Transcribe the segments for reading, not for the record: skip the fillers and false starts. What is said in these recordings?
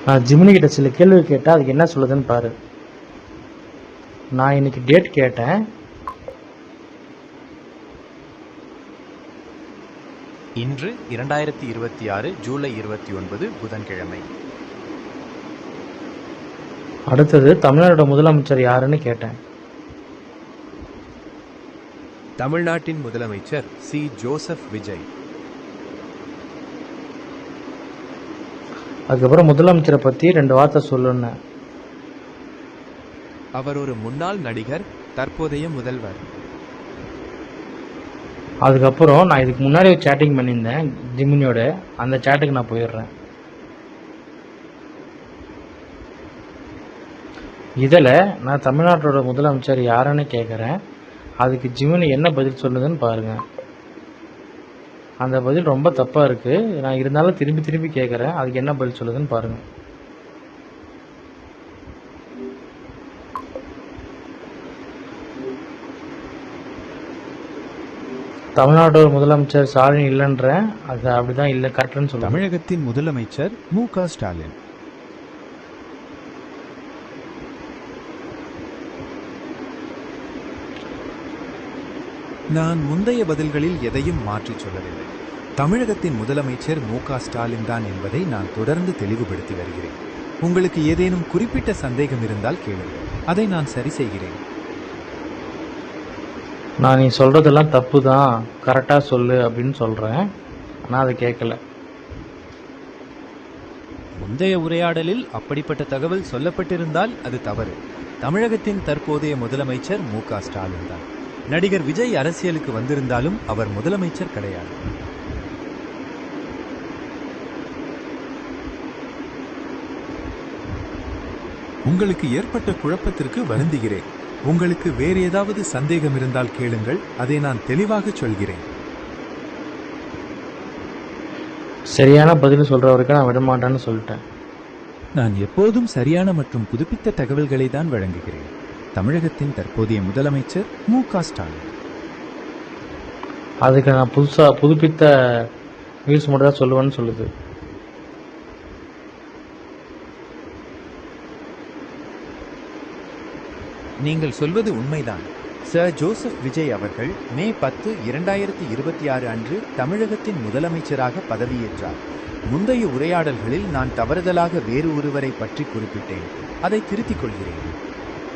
நான் ஜிமினி கிட்ட சில கேள்வி கேட்டேன், அதுக்கு என்ன சொல்லுதுன்னு பாரு. நான் இன்னைக்கு டேட் கேட்டேன். இன்று 2026 ஜூலை 29 புதன்கிழமை. அடுத்தது தமிழ்நாடு முதலமைச்சர் யாருன்னு கேட்டேன். தமிழ்நாட்டின் முதலமைச்சர் சி ஜோசப் விஜய். அதுக்கப்புறம் முதலமைச்சரை பற்றி 2 வார்த்தை சொல்லுன்னேன். அவர் ஒரு முன்னாள் நடிகர், தற்போதைய முதல்வர். அதுக்கப்புறம் நான் இதுக்கு முன்னாடி ஒரு சேட்டிங் பண்ணியிருந்தேன் ஜிமினியோட, அந்த சேட்டுக்கு நான் போயிடுறேன். இதில் நான் தமிழ்நாட்டோட முதலமைச்சர் யாருன்னு கேட்குறேன். அதுக்கு ஜிமினி என்ன பதில் சொல்லுதுன்னு பாருங்கள். அந்த பதில் ரொம்ப தப்பாக இருக்குது. நான் இருந்தாலும் திரும்பி திரும்பி கேட்குறேன், அதுக்கு என்ன பதில் சொல்லுதுன்னு பாருங்கள். தமிழ்நாட்டோட முதலமைச்சர் ஸ்டாலின் இல்லைன்றேன், அது அப்படிதான் இல்லை, கரெக்டுன்னு சொல்லுங்கள். தமிழகத்தின் முதலமைச்சர் மு.க. ஸ்டாலின். நான் முந்தைய பதில்களில் எதையும் மாற்றி சொல்லவில்லை. தமிழகத்தின் முதலமைச்சர் மு.க. ஸ்டாலின் தான் என்பதை நான் தொடர்ந்து தெளிவுபடுத்தி வருகிறேன். உங்களுக்கு ஏதேனும் குறிப்பிட்ட சந்தேகம் இருந்தால் கேளுங்கள், அதை நான் சரி செய்கிறேன். நான் நீ சொல்கிறதெல்லாம் தப்பு தான், கரெக்டாக சொல்லு அப்படின்னு சொல்கிறேன், ஆனால் அதை கேட்கல. முந்தைய உரையாடலில் அப்படிப்பட்ட தகவல் சொல்லப்பட்டிருந்தால் அது தவறு. தமிழகத்தின் தற்போதைய முதலமைச்சர் மு.க. ஸ்டாலின் தான். நடிகர் விஜய் அரசியலுக்கு வந்திருந்தாலும் அவர் முதலமைச்சர் கிடையாது. உங்களுக்கு ஏற்பட்ட குழப்பத்திற்கு வருந்துகிறேன். உங்களுக்கு வேறு ஏதாவது சந்தேகம் இருந்தால் கேளுங்கள், அதை நான் தெளிவாக சொல்கிறேன். சரியான பதில் சொல்கிறவருக்கு நான் விடமாட்டேன்னு சொல்லிட்டேன். நான் எப்போதும் சரியான மற்றும் புதுப்பித்த தகவல்களை தான் வழங்குகிறேன். தமிழகத்தின் தற்போதைய முதலமைச்சர் மு.க. ஸ்டாலின். அதுக்கு நான் புதுப்பித்த நியூஸ் மட்டும் தான் சொல்லுவேன்னு சொல்லுது. நீங்கள் சொல்வது உண்மைதான். சர் ஜோசப் விஜய் அவர்கள் மே 10, 2026 அன்று தமிழகத்தின் முதலமைச்சராக பதவியேற்றார். முந்தைய உரையாடல்களில் நான் தவறுதலாக வேறு ஒருவரை பற்றி குறிப்பிட்டேன். அதை திருத்திக் கொள்கிறேன்.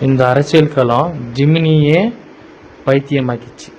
இந்த அரசியல் களம் ஜிமினியே பைத்தியமாக்கிச்சு.